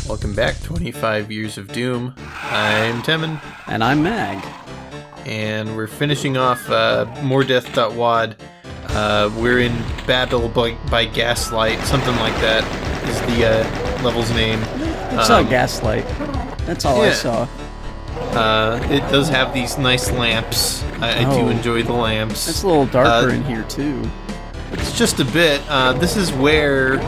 Welcome back, 25 Years of Doom. I'm Temin. And I'm Mag. And we're finishing off Mordeth.wad. We're in Babel by Gaslight, something like that is the level's name. I saw Gaslight. That's all I saw. It does have these nice lamps. I do enjoy the lamps. It's a little darker in here, too. It's just a bit. This is where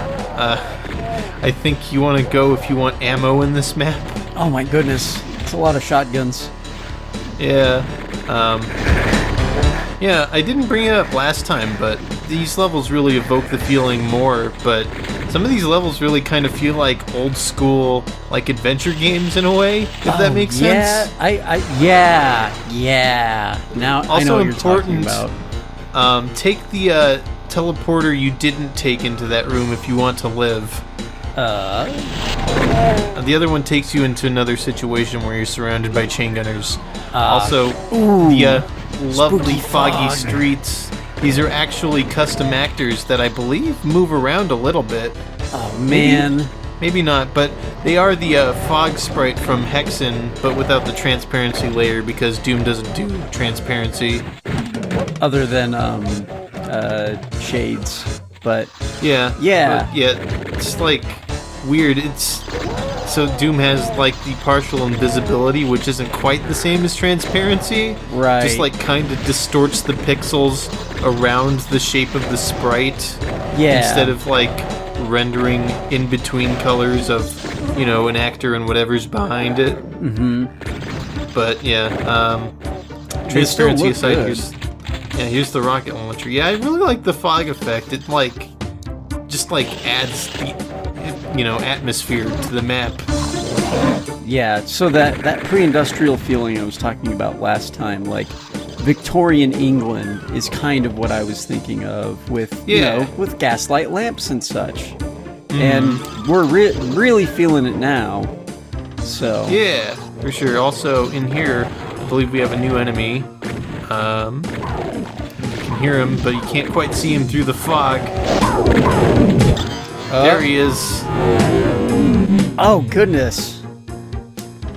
I think you want to go if you want ammo in this map. Oh my goodness. It's a lot of shotguns. Yeah. Yeah, I didn't bring it up last time, but these levels really evoke the feeling more, but some of these levels really kind of feel like old school, like adventure games in a way, if that makes sense. Yeah. Now Also I know what you're talking about. Take the teleporter you didn't take into that room if you want to live. The other one takes you into another situation where you're surrounded by chain gunners. The lovely foggy streets. These are actually custom actors that I believe move around a little bit. Oh man. Maybe not, but they are the fog sprite from Hexen, but without the transparency layer because Doom doesn't do transparency. Other than shades, but yeah, it's like weird. So Doom has like the partial invisibility, which isn't quite the same as transparency. Right. Just like kind of distorts the pixels around the shape of the sprite. Yeah. Instead of like rendering in between colors of, an actor and whatever's behind it. Mm-hmm. But yeah, transparency aside, here's the rocket launcher. Yeah, I really like the fog effect. It just adds the atmosphere to the map. Yeah, so that pre-industrial feeling I was talking about last time, like Victorian England, is kind of what I was thinking of with with gaslight lamps and such. And we're really feeling it now. So yeah, for sure. Also in here, I believe we have a new enemy. You can hear him, but you can't quite see him through the fog. There he is. Oh, goodness.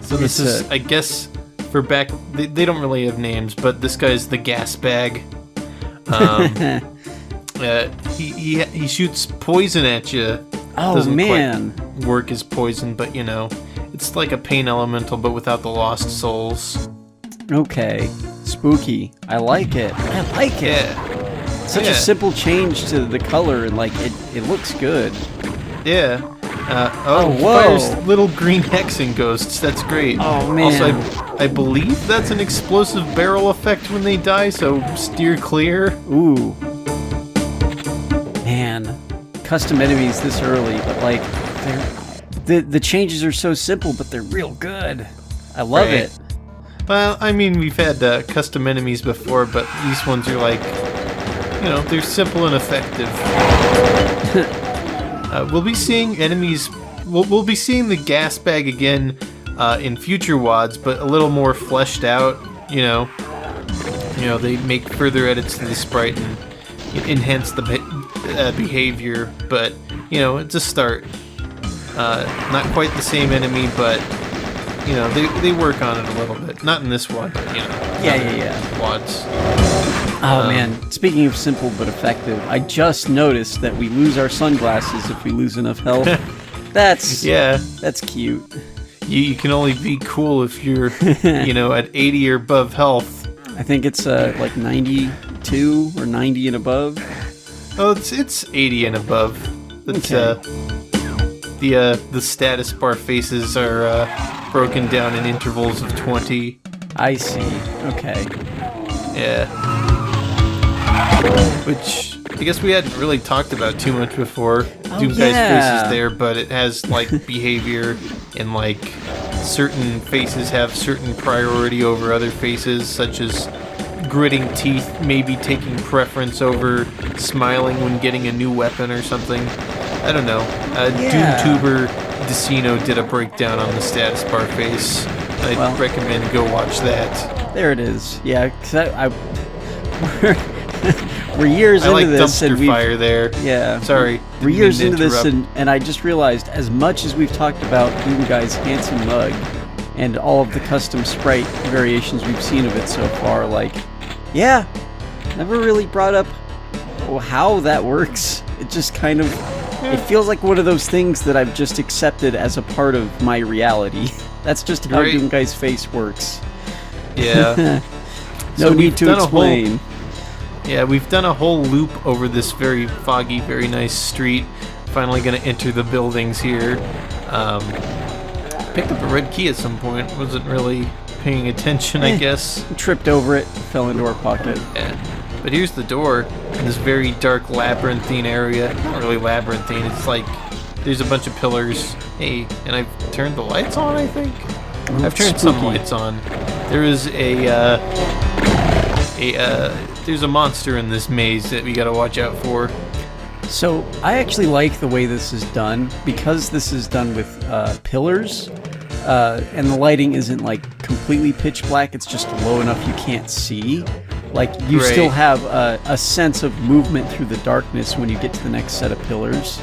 So this is, I guess, for back... They don't really have names, but this guy's the gas bag. He shoots poison at you. Oh, Doesn't man. quite work as poison, but, it's like a pain elemental, but without the lost souls. Okay. Spooky. I like it. Yeah. Such a simple change to the color, and it looks good. Yeah. Whoa. Fires little green hexen ghosts. That's great. Oh man. Also, I believe that's an explosive barrel effect when they die, so steer clear. Ooh. Man. Custom enemies this early, but the changes are so simple, but they're real good. I love it. Well, I mean, we've had custom enemies before, but these ones are they're simple and effective. We'll be seeing enemies. We'll be seeing the gas bag again in future WADs, but a little more fleshed out. They make further edits to the sprite and enhance the behavior. But it's a start. Not quite the same enemy, but they work on it a little bit. Not in this one, but WADs. Oh man, speaking of simple but effective, I just noticed that we lose our sunglasses if we lose enough health. That's cute. You can only be cool if you're, at 80 or above health. I think it's like 92 or 90 and above. Oh, it's 80 and above. That's, okay. The status bar faces are broken down in intervals of 20. I see. Okay. Yeah. Which I guess we hadn't really talked about too much before. Doomguy's face is there, but it has behavior and certain faces have certain priority over other faces, such as gritting teeth maybe taking preference over smiling when getting a new weapon or something. I don't know. DoomTuber Decino did a breakdown on the status bar face. I'd recommend go watch that. There it is. Yeah, because we're years I like into this, and dumpster fire there. Yeah. Sorry. We're didn't years mean to into this, interrupt. and I just realized, as much as we've talked about Doom Guy's handsome mug and all of the custom sprite variations we've seen of it so far, like, yeah, never really brought up how that works. It just kind of, it feels like one of those things that I've just accepted as a part of my reality. That's just how Right. Doom Guy's face works. Yeah. No So need we've to done a whole- explain. Yeah, we've done a whole loop over this very foggy, very nice street. Finally gonna enter the buildings here. Picked up a red key at some point. Wasn't really paying attention, I guess. Tripped over it, fell into our pocket. Yeah. But here's the door in this very dark labyrinthine area. Not really labyrinthine, it's like there's a bunch of pillars. Hey, and I've turned the lights on, I think? I've turned some Spooky. lights on. There is there's a monster in this maze that we gotta watch out for. So I actually like the way this is done, because this is done with pillars, and the lighting isn't like completely pitch black. It's just low enough you can't see. Like you Right. still have a sense of movement through the darkness when you get to the next set of pillars.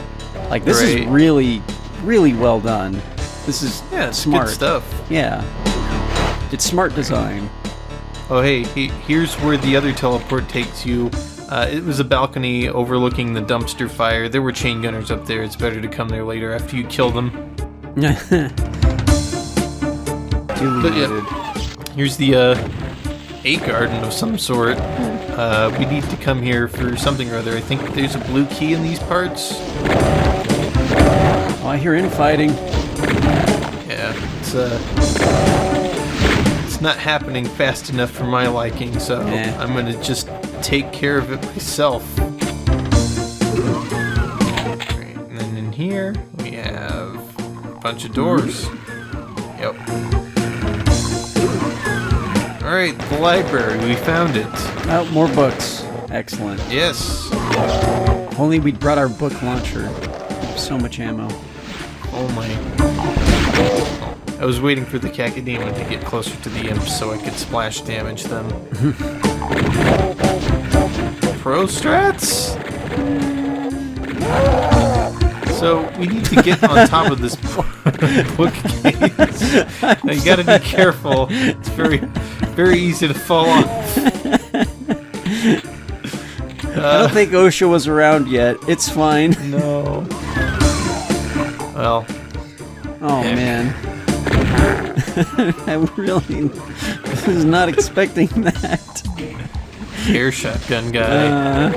Like this is Right. really, really well done. This is Yeah, it's smart good stuff. Yeah, it's smart design. Oh, hey, here's where the other teleport takes you. It was a balcony overlooking the dumpster fire. There were chain gunners up there. It's better to come there later after you kill them. Duly But yeah. noted. Here's the a garden of some sort. We need to come here for something or other. I think there's a blue key in these parts. Oh, I hear infighting. Yeah, it's not happening fast enough for my liking, so Yeah. I'm gonna just take care of it myself. Right, and then in here we have a bunch of doors. Yep. Alright, the library, we found it. Oh, more books. Excellent. Yes. If only we'd brought our book launcher. So much ammo. Oh my. I was waiting for the Cacodemon to get closer to the imps so I could splash damage them. Pro strats? So we need to get on top of this bookcase. Now you gotta be careful. It's very easy to fall off. I don't think OSHA was around yet. It's fine. No. Well, Oh, Heck. man. I really was not expecting that. air shotgun guy.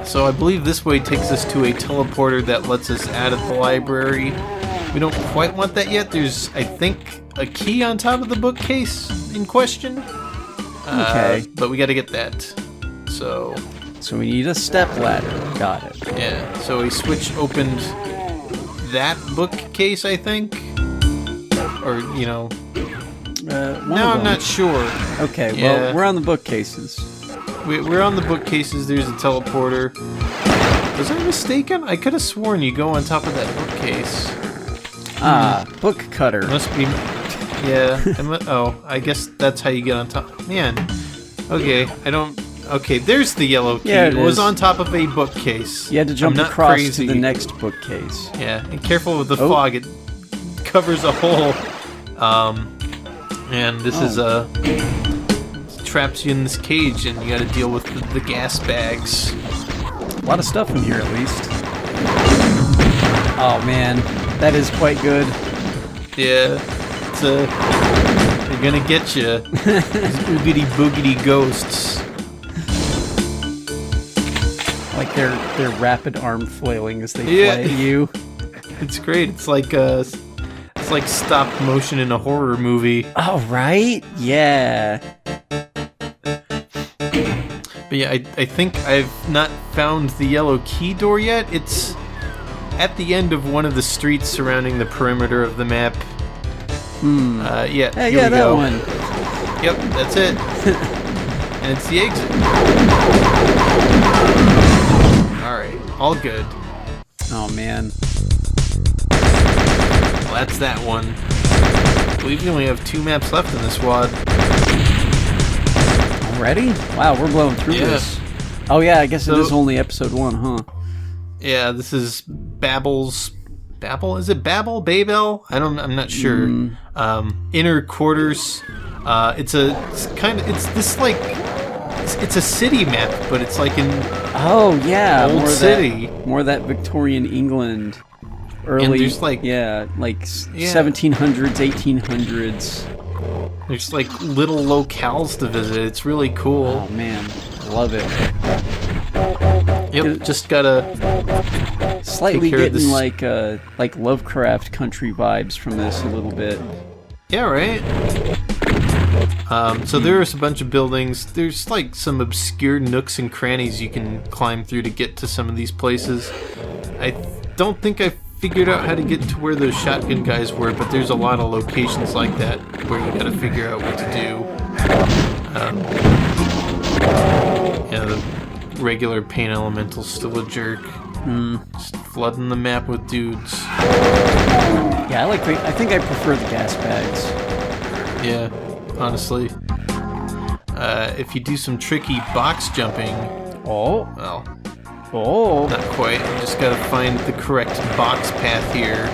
So I believe this way takes us to a teleporter that lets us out of the library. We don't quite want that yet. There's, I think, a key on top of the bookcase in question. Okay. But we got to get that. So, So we need a step ladder. Got it. yeah. So a switch opened that bookcase, I think. Or, you know. One Now of I'm them. not sure. Okay, Yeah. well, we're on the bookcases. We're on the bookcases. There's a teleporter. Was I mistaken? I could have sworn you go on top of that bookcase. Book cutter. Must be. Yeah. Oh, I guess that's how you get on top. Man. Okay. I don't. Okay. There's the yellow key. Yeah, it was is. on top of a bookcase. You had to jump I'm not across crazy. to the next bookcase. Yeah. And careful with the Oh. fog. It covers a hole. And this is traps you in this cage, and you got to deal with the gas bags. A lot of stuff in here, at least. Oh, man. That is quite good. Yeah, it's they're gonna get you. These oogity boogity ghosts. Like their rapid arm flailing as they Yeah. flay you. It's great. It's like stop motion in a horror movie. Oh, right? Yeah. But yeah, I think I've not found the yellow key door yet. It's at the end of one of the streets surrounding the perimeter of the map. Yeah. Hey, here yeah, we that go. one. Yep, that's it. And it's the exit. Alright, all good. Oh, man. Well, that's that one. I believe we only have 2 maps left in this wad. Already? Wow, we're blowing through this. Oh yeah, I guess it is only episode 1, huh? Yeah, this is Babel's... Babel? Is it Babel? Babel? I'm not sure. Inner quarters. It's a city map, but it's like in old city. More that Victorian England. Early, and there's 1700s, 1800s. There's like little locales to visit. It's really cool. Oh man, love it. Yep, just gotta slightly getting like Lovecraft country vibes from this a little bit. Yeah, right. So there's a bunch of buildings. There's like some obscure nooks and crannies you can climb through to get to some of these places. I don't think I figured out how to get to where those shotgun guys were, but there's a lot of locations like that where you gotta figure out what to do. The regular pain elemental's still a jerk. Just flooding the map with dudes. Yeah, I think I prefer the gas bags. Yeah, honestly. If you do some tricky box jumping... Oh. Well... Oh. Not quite. You just gotta find the correct box path here.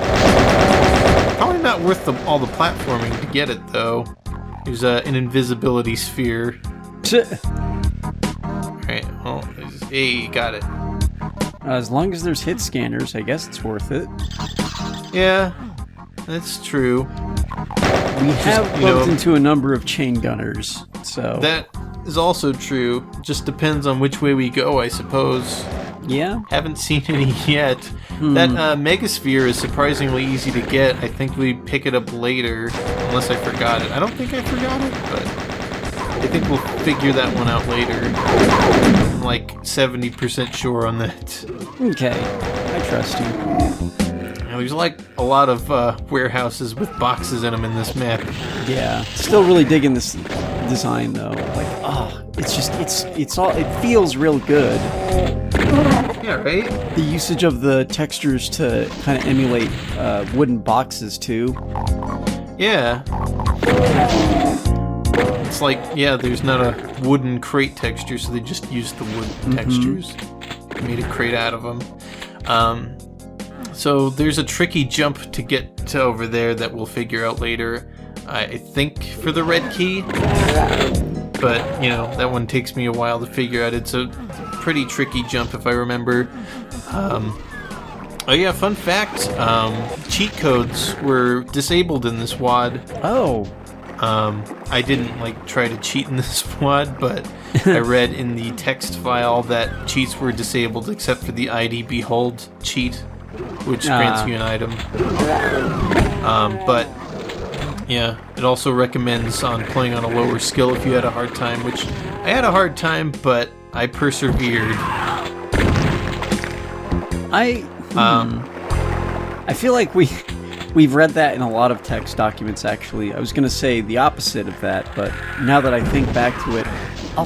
Probably not worth all the platforming to get it, though. There's an invisibility sphere. Alright, well, hey, got it. As long as there's hit scanners, I guess it's worth it. Yeah, that's true. We have bumped into a number of chain gunners, so... That is also true. Just depends on which way we go, I suppose. Yeah? Haven't seen any yet. That Megasphere is surprisingly easy to get. I think we pick it up later, unless I forgot it. I don't think I forgot it, but I think we'll figure that one out later. I'm like 70% sure on that. Okay, I trust you. There's like a lot of warehouses with boxes in them in this map. Yeah, still really digging this design though. Like, it feels real good. Yeah, right? The usage of the textures to kind of emulate wooden boxes too. Yeah. It's like, there's not a wooden crate texture, so they just used the wood textures. Made a crate out of them. So there's a tricky jump to get to over there that we'll figure out later. I think for the red key. But, that one takes me a while to figure out. It's a pretty tricky jump if I remember. Fun fact. Cheat codes were disabled in this WAD. Oh. I didn't try to cheat in this WAD, but I read in the text file that cheats were disabled except for the ID Behold cheat, which grants you an item. But yeah, it also recommends on playing on a lower skill if you had a hard time, which I had a hard time, but I persevered. I feel like we've read that in a lot of text documents, actually. I was going to say the opposite of that, but now that I think back to it, I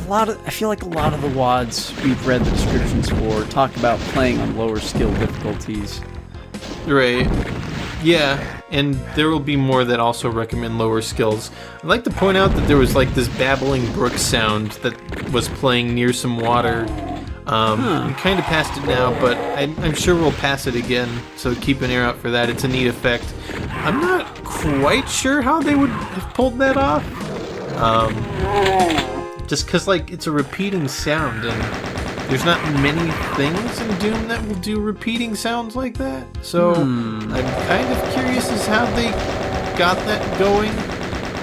feel like a lot of the WADs we've read the descriptions for talk about playing on lower skill difficulties. Right. Yeah, and there will be more that also recommend lower skills. I'd like to point out that there was this babbling brook sound that was playing near some water. We kind of passed it now, but I'm sure we'll pass it again, so keep an ear out for that. It's a neat effect. I'm not quite sure how they would have pulled that off. Just because, it's a repeating sound, and there's not many things in Doom that will do repeating sounds like that. So I'm kind of curious as how they got that going.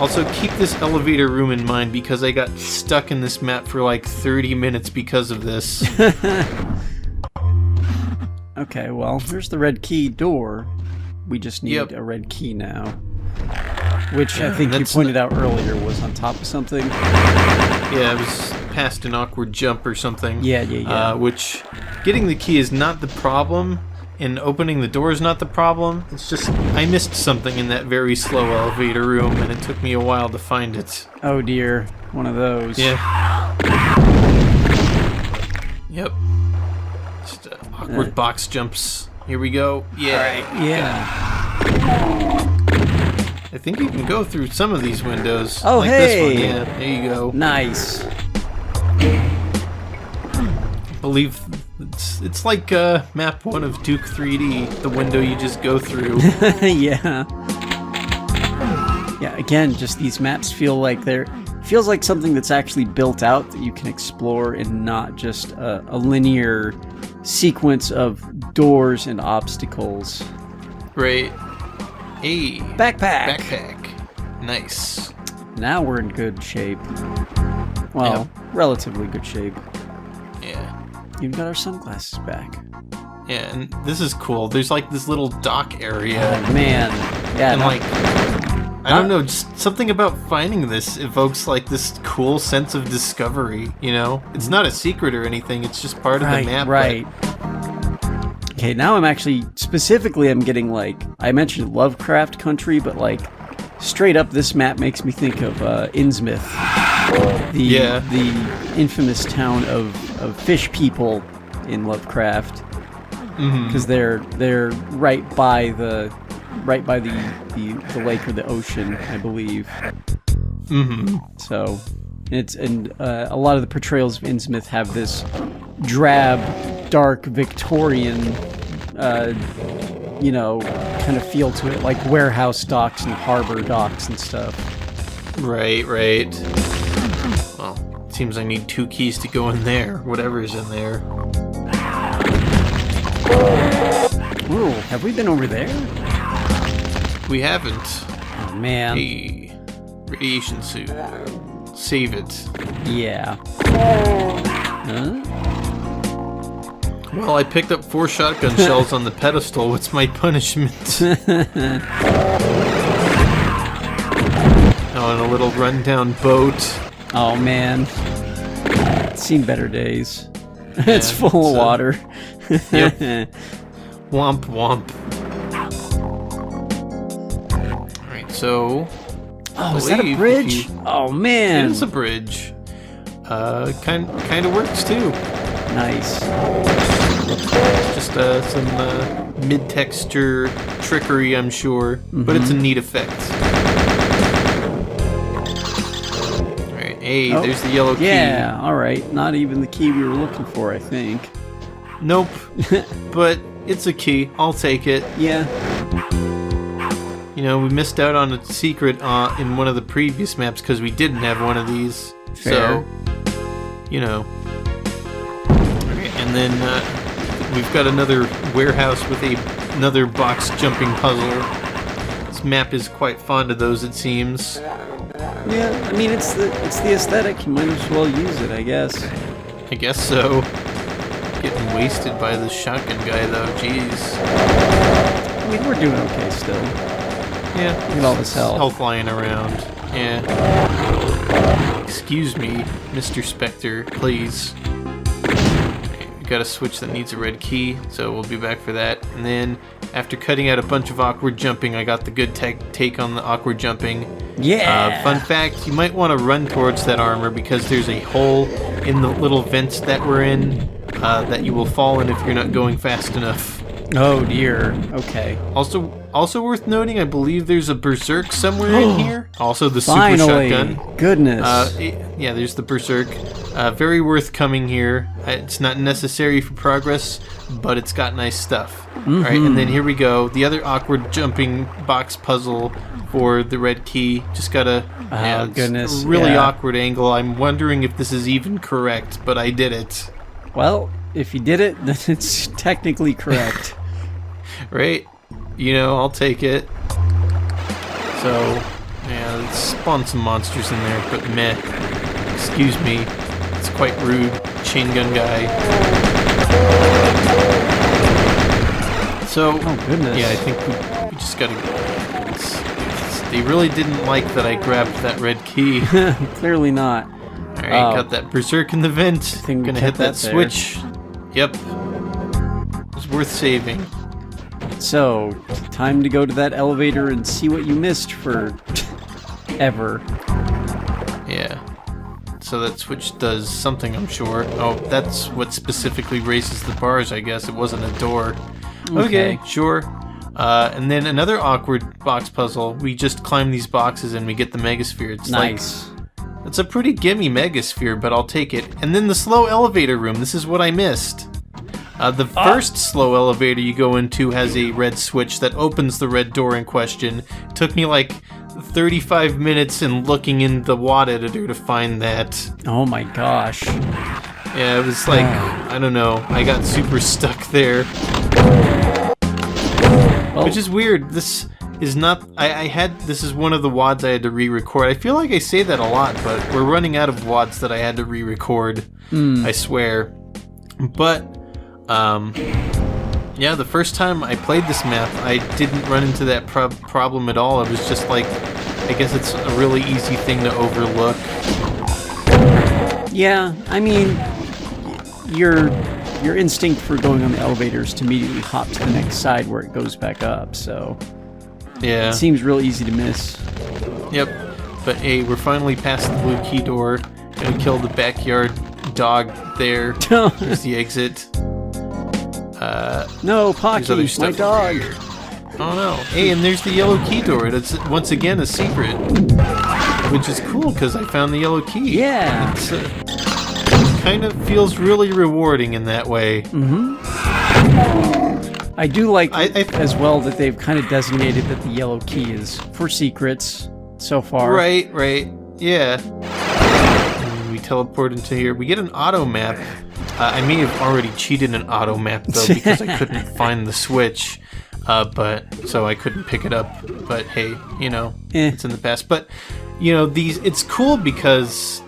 Also, keep this elevator room in mind because I got stuck in this map for 30 minutes because of this. Okay, well, there's the red key door. We just need a red key now. Which I think you pointed out earlier was on top of something. Yeah, it was past an awkward jump or something. Yeah. Which, getting the key is not the problem, and opening the door is not the problem. It's just, I missed something in that very slow elevator room, and it took me a while to find it. Oh dear, one of those. Yeah. Yep. Just awkward box jumps. Here we go. Yeah. Right. Yeah. I think you can go through some of these windows. Oh, like hey! This one. Yeah, there you go. Nice. believe it's like map 1 of Duke 3D, the window you just go through. Yeah. Yeah, again, just these maps feels like something that's actually built out that you can explore and not just a linear sequence of doors and obstacles. Right. Hey. Backpack. Nice. Now we're in good shape. Well, relatively good shape. Yeah. Even got our sunglasses back. Yeah, and this is cool. There's like this little dock area. Oh, man. Yeah. And I don't know, just something about finding this evokes like this cool sense of discovery, you know? It's not a secret or anything, it's just part of the map. Right. Okay, now I'm getting like, I mentioned Lovecraft Country, but like straight up this map makes me think of Innsmouth. The infamous town of fish people in Lovecraft. Because they're right by the lake or the ocean, I believe. So a lot of the portrayals of Innsmouth have this drab, dark Victorian kind of feel to it, like warehouse docks and harbor docks and stuff. Right. Well, it seems I need 2 keys to go in there, whatever's in there. Ooh, have we been over there? We haven't. Oh, man. Hey, radiation suit. Save it. Yeah. Huh? Well, I picked up 4 shotgun shells on the pedestal. What's my punishment? On a little rundown boat. Oh, man. It's seen better days. It's full of water. Yep. Womp womp. Alright, so... Oh, is that a bridge? Oh, man. It is a bridge. Kind of works, too. Nice. Just some mid-texture trickery, I'm sure. But it's a neat effect. Alright, hey, there's the yellow key. Yeah, alright. Not even the key we were looking for, I think. Nope. But it's a key. I'll take it. Yeah. You know, we missed out on a secret in one of the previous maps because we didn't have one of these. Fair. So, you know. And then we've got another warehouse with another box jumping puzzle. This map is quite fond of those, it seems. Yeah, I mean, it's the aesthetic. You might as well use it, I guess. I guess so. Getting wasted by this shotgun guy, though. Jeez. I mean, we're doing okay still. Yeah. Look at all this health. Health lying around. Yeah. Excuse me, Mr. Spectre, please. Okay, we got a switch that needs a red key, so we'll be back for that. And then, after cutting out a bunch of awkward jumping, I got the good take on the awkward jumping. Yeah. Fun fact, you might want to run towards that armor because there's a hole in the little vents that we're in that you will fall in if you're not going fast enough. Oh dear. Okay. Also worth noting, I believe there's a berserk somewhere in here. Also the Finally. super shotgun. Goodness. Yeah, there's the berserk. Very worth coming here. It's not necessary for progress, but it's got nice stuff. All right, and then here we go. The other awkward jumping box puzzle for the red key. Just gotta. Oh goodness. A really awkward angle. I'm wondering if this is even correct, but I did it. Well, if you did it, then it's technically correct. Right? You know, I'll take it. So, yeah, let's spawn some monsters in there, but meh. Excuse me. It's quite rude. Chain gun guy. So, oh goodness. Yeah, I think we just gotta... They really didn't like that I grabbed that red key. Clearly not. Alright, got that berserk in the vent. I'm gonna hit that switch. Yep. It's worth saving. So, time to go to that elevator and see what you missed for ever. Yeah. So that switch does something, I'm sure. Oh, that's what specifically raises the bars, I guess. It wasn't a door. Okay, sure. And then another awkward box puzzle. We just climb these boxes and we get the megasphere. It's nice. It's a pretty gimme megasphere, but I'll take it. And then the slow elevator room. This is what I missed. The first slow elevator you go into has a red switch that opens the red door in question. It took me like 35 minutes in looking in the WAD editor to find that. Oh my gosh. Yeah, it was like, I don't know, I got super stuck there. Well, which is weird. This is not, this is one of the WADs I had to re-record. I feel like I say that a lot, but we're running out of WADs that I had to re-record, I swear. But, yeah, the first time I played this map, I didn't run into that problem at all. It was just like, I guess it's a really easy thing to overlook. Yeah, I mean, your instinct for going on the elevator is to immediately hop to the next side where it goes back up, so yeah, it seems real easy to miss. Yep, but hey, we're finally past the blue key door. Gonna kill the backyard dog there. There's the exit. No, Pocky, my dog. Oh no. Hey, and there's the yellow key door. It's once again a secret, which is cool because I found the yellow key. Yeah. It's kind of feels really rewarding in that way. Mm-hmm. I do like as well that they've kind of designated that the yellow key is for secrets so far. Right. Yeah. And we teleport into here. We get an auto map. I may have already cheated an auto map though because I couldn't find the switch. But so I couldn't pick it up. But hey, it's in the past. But it's cool because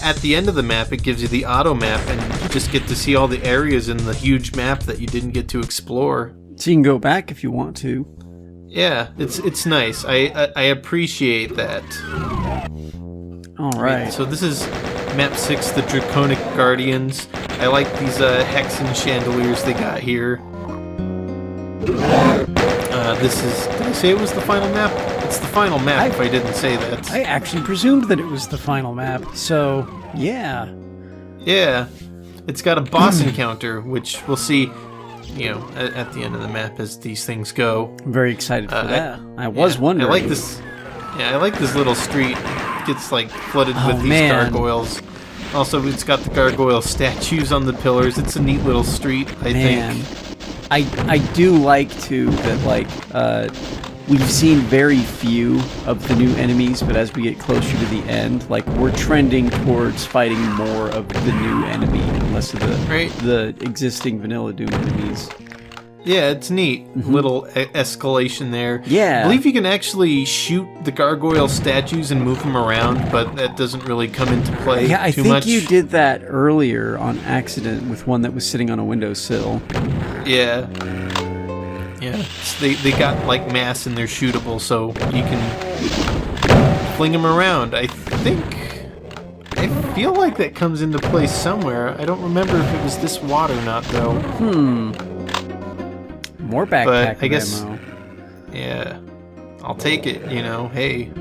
at the end of the map it gives you the auto map, and you just get to see all the areas in the huge map that you didn't get to explore. So you can go back if you want to. Yeah, it's nice. I appreciate that. All right. So this is map 6, the Draconic Guardians. I like these hexen chandeliers they got here. This is... Did I say it was the final map? It's the final map if I didn't say that. I actually presumed that it was the final map, so yeah. Yeah. It's got a boss encounter, which we'll see, at the end of the map as these things go. I'm very excited for that. I was wondering. I like this little street. It gets like flooded with these gargoyles. Also, it's got the gargoyle statues on the pillars. It's a neat little street, I think. I do like too that we've seen very few of the new enemies, but as we get closer to the end, we're trending towards fighting more of the new enemy and less of the existing vanilla Doom enemies. Yeah, it's neat. Little escalation there. Yeah. I believe you can actually shoot the gargoyle statues and move them around, but that doesn't really come into play too much. Yeah, I think you did that earlier on accident with one that was sitting on a windowsill. Yeah. Yeah. So they got mass and they're shootable, so you can fling them around. I feel like that comes into play somewhere. I don't remember if it was this WAD or not, though. More backpack but I guess, ammo. Yeah. I'll take it, Hey.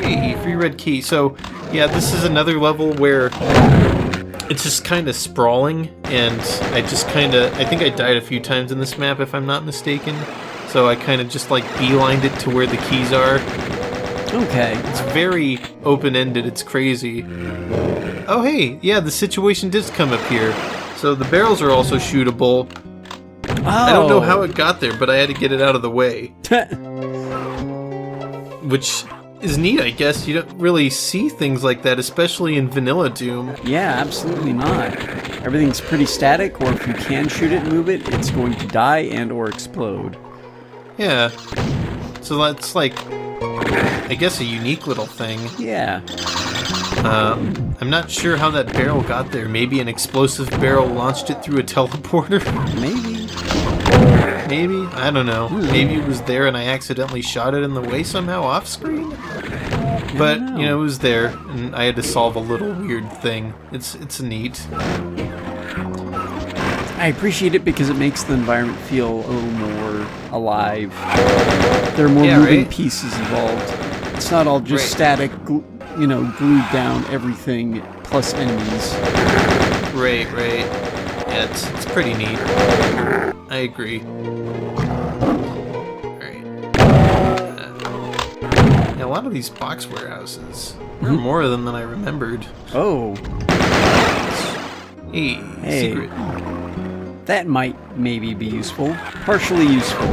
Hey, free red key. So, yeah, this is another level where it's just kind of sprawling, and I think I died a few times in this map, if I'm not mistaken. So I kind of just, beelined it to where the keys are. Okay. It's very open-ended. It's crazy. Oh, hey. Yeah, the situation does come up here. So the barrels are also shootable. Oh. I don't know how it got there, but I had to get it out of the way. Which is neat, I guess. You don't really see things like that, especially in vanilla Doom. Yeah, absolutely not. Everything's pretty static, or if you can shoot it and move it, it's going to die and or explode. Yeah. So that's I guess a unique little thing. Yeah. I'm not sure how that barrel got there. Maybe an explosive barrel launched it through a teleporter? Maybe. I don't know. Maybe it was there and I accidentally shot it in the way somehow off screen? But, it was there, and I had to solve a little weird thing. It's neat. I appreciate it because it makes the environment feel a little more alive. There are more moving pieces involved. It's not all just static, glued down everything plus enemies. Right. Yeah, it's pretty neat. I agree. Alright. Yeah, a lot of these box warehouses. There are more of them than I remembered. Oh. Hey, secret. That might maybe be useful. Partially useful.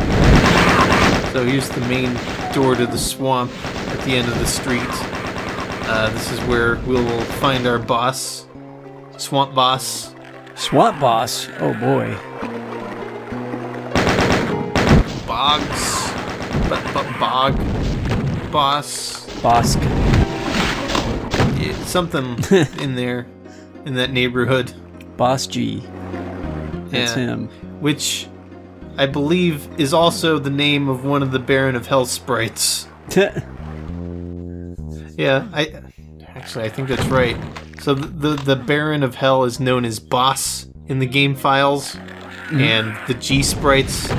So here's the main door to the swamp at the end of the street. This is where we'll find our boss. Swamp boss. Swamp boss? Oh boy. Bogs. Bog. Boss. Bosk. Yeah, something in there. In that neighborhood. Boss G. That's him. Which I believe is also the name of one of the Baron of Hell sprites. Yeah, I think that's right. So the Baron of Hell is known as Boss in the game files, and the G sprites,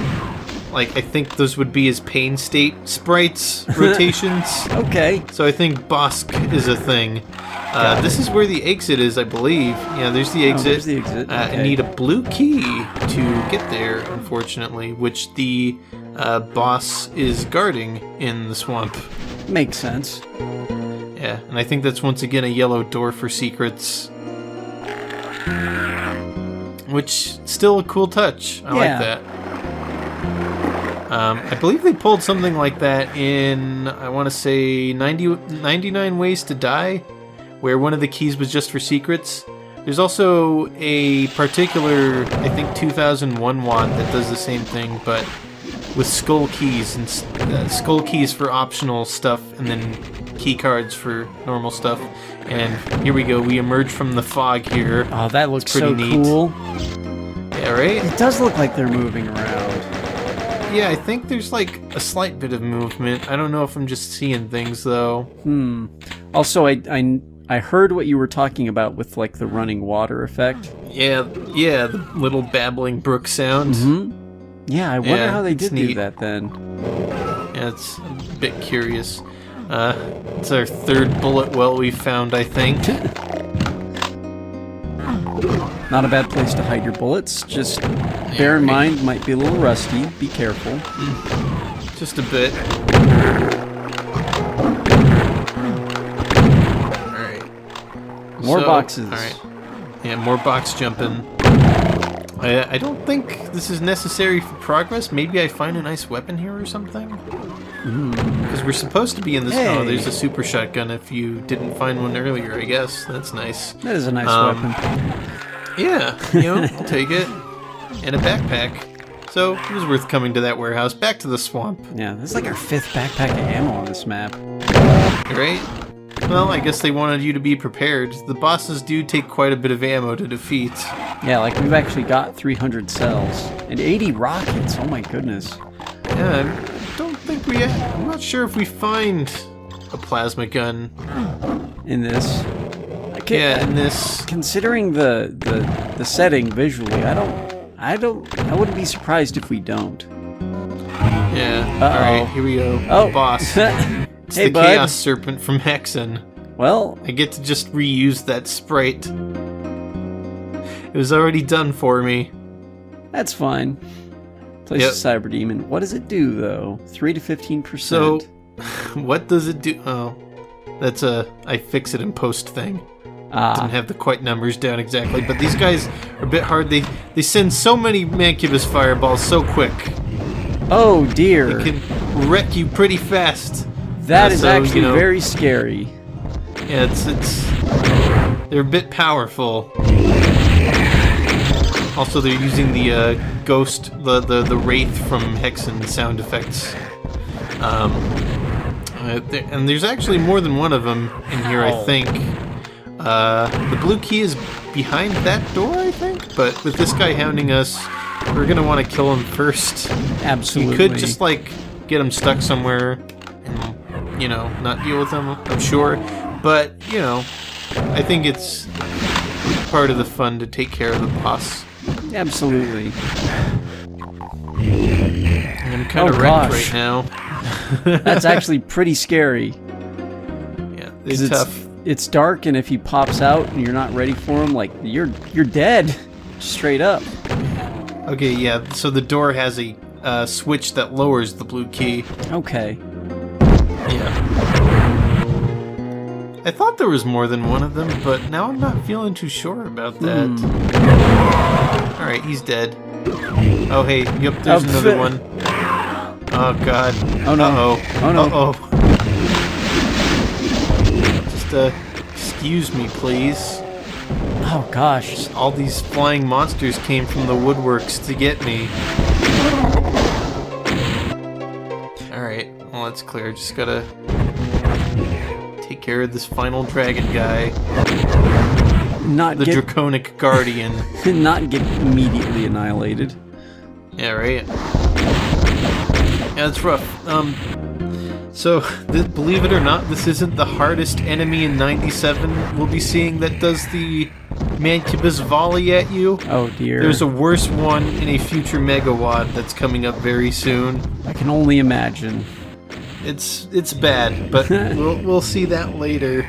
like I think those would be his pain state sprites rotations. Okay. So I think Bosk is a thing. This is where the exit is, I believe. Yeah, there's the exit. There's the exit. Okay. I need a blue key to get there, unfortunately, which the boss is guarding in the swamp. Makes sense. Yeah, and I think that's once again a yellow door for secrets. Which, still a cool touch. I like that. I believe they pulled something like that in, I want to say, 99 Ways to Die, where one of the keys was just for secrets. There's also a particular, I think, 2001 wand that does the same thing, but with skull keys, and skull keys for optional stuff, and then key cards for normal stuff. And here we go, we emerge from the fog here. Oh, that looks pretty so neat. cool. Yeah, right? It does look like they're moving around. Yeah, I think there's like a slight bit of movement. I don't know if I'm just seeing things though. Also, I heard what you were talking about with like the running water effect. Yeah, the little babbling brook sound. Yeah, I wonder how they did neat. do that then. Yeah, it's a bit curious. It's our third bullet well we found, I think. Not a bad place to hide your bullets. Just bear in mind, might be a little rusty. Be careful. Just a bit. Alright. More boxes. Alright. Yeah, more box jumping. I don't think this is necessary for progress. Maybe I find a nice weapon here or something? Because we're supposed to be in this... Hey. Oh, there's a super shotgun if you didn't find one earlier, I guess. That's nice. That is a nice weapon. Yeah, I'll take it. And a backpack. So, it was worth coming to that warehouse. Back to the swamp. Yeah, this is like our 5th backpack of ammo on this map. Right? Well, I guess they wanted you to be prepared. The bosses do take quite a bit of ammo to defeat. Yeah, like we've actually got 300 cells. And 80 rockets, oh my goodness. Yeah, I don't think I'm not sure if we find a plasma gun. In this. Yeah, in this. Considering the setting visually, I wouldn't be surprised if we don't. Yeah. Uh-oh. Alright, here we go. Oh. Boss. It's Hey, the bud. Chaos Serpent from Hexen. Well, I get to just reuse that sprite. It was already done for me. that's fine. Place Yep. a cyber demon. What does it do though? 3 to 15%. So, what does it do? Oh, that's a I fix it in post thing. Didn't have the quite numbers down exactly, but these guys are a bit hard. They send so many Mancubus fireballs so quick. Oh dear. It can wreck you pretty fast. That is so, actually very scary. Yeah, they're a bit powerful. Also, they're using the ghost, the wraith from Hexen sound effects. And there's actually more than one of them in here, I think. The blue key is behind that door, I think. But with this guy hounding us, we're gonna want to kill him first. Absolutely. You could just like get him stuck somewhere and not deal with him, I'm sure. But I think it's part of the fun to take care of the boss. Absolutely. And I'm kind of wrecked right now. That's actually pretty scary. Yeah, it's tough. It's dark, and if he pops out and you're not ready for him, like you're dead, straight up. Okay, yeah. So the door has a switch that lowers the blue key. Okay. Yeah. I thought there was more than one of them, but now I'm not feeling too sure about that. Alright, he's dead. Oh, hey, yep, there's another one. Oh, God. Oh, no. Uh-oh. Oh, no. Uh-oh. Just, excuse me, please. Oh, gosh. All these flying monsters came from the woodworks to get me. Alright, well, that's clear. Just gotta take care of this final dragon guy. The Draconic Guardian. Not get immediately annihilated. Yeah, right? Yeah, it's rough. So, believe it or not, this isn't the hardest enemy in 97 we'll be seeing that does the Mantibus volley at you. Oh, dear. There's a worse one in a future Megawad that's coming up very soon. I can only imagine. It's bad, but we'll see that later.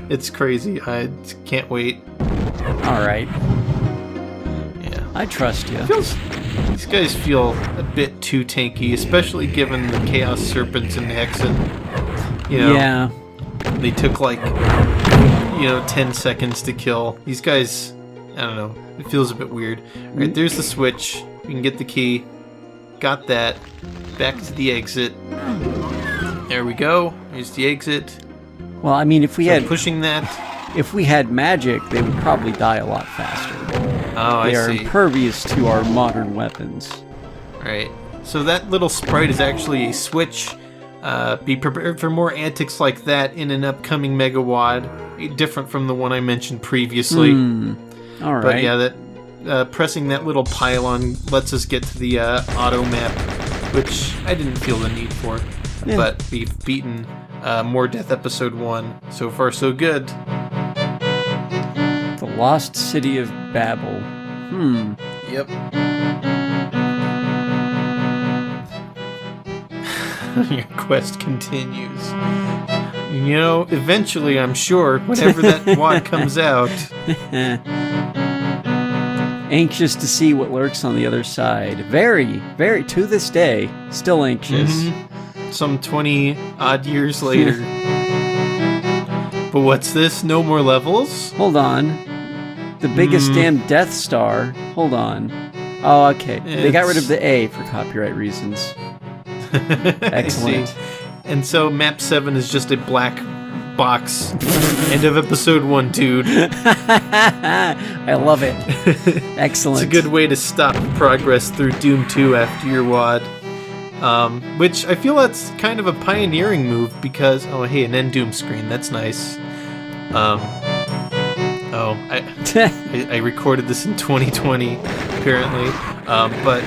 It's crazy. I can't wait. All right. Yeah. I trust you. These guys feel a bit too tanky, especially given the Chaos Serpents and Hexen. You know, yeah. They took 10 seconds to kill. These guys, I don't know. It feels a bit weird. All right, there's the switch. We can get the key. Got that. Back to the exit. There we go. Here's the exit. Well, I mean, if we had magic, they would probably die a lot faster. Oh, they I are see. impervious to our modern weapons. Right. So that little sprite is actually a switch. Be prepared for more antics like that in an upcoming Megawad, different from the one I mentioned previously. All right. But yeah, that pressing that little pylon lets us get to the auto map, which I didn't feel the need for. Yeah. But we've beaten Mordeth Episode 1. So far, so good. The Lost City of Babel. Yep. Your quest continues. You know, eventually, I'm sure, whenever that wad comes out. Anxious to see what lurks on the other side. Very, very, to this day, still anxious. Some 20-odd years later. But what's this? No more levels? Hold on. The biggest damn Death Star. Hold on. Oh, okay. They got rid of the A for copyright reasons. Excellent. And so map 7 is just a black box. End of episode 1, dude. I love it. Excellent. It's a good way to stop progress through Doom 2 after your WAD. Which I feel that's kind of a pioneering move because... Oh, hey, an end Doom screen. That's nice. I recorded this in 2020, apparently. But,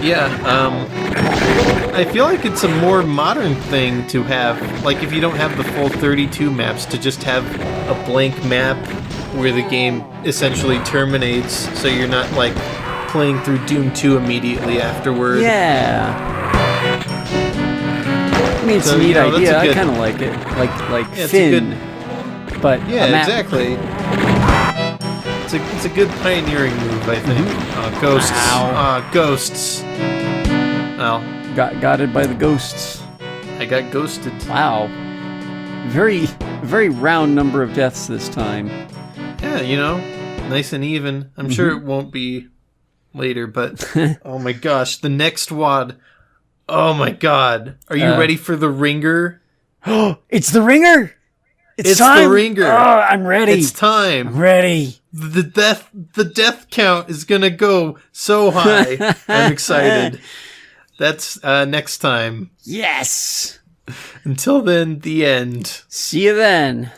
yeah, I feel like it's a more modern thing to have, like, if you don't have the full 32 maps, to just have a blank map where the game essentially terminates, so you're not, like, playing through Doom 2 immediately afterward. Yeah. I mean, it's a neat idea. I kind of like it. Like Finn. But yeah, exactly. It's a good pioneering move, I think. Ghosts. Ghosts. Well, got it by the ghosts. I got ghosted. Wow. Very, very round number of deaths this time. Yeah, you know, nice and even. I'm sure it won't be later, but oh my gosh, the next WAD. Oh my god. Are you ready for the ringer? It's the ringer! It's time! The ringer. Oh, I'm ready. It's time. I'm ready. The death count is gonna go so high. I'm excited. That's next time. Yes! Until then, the end. See you then.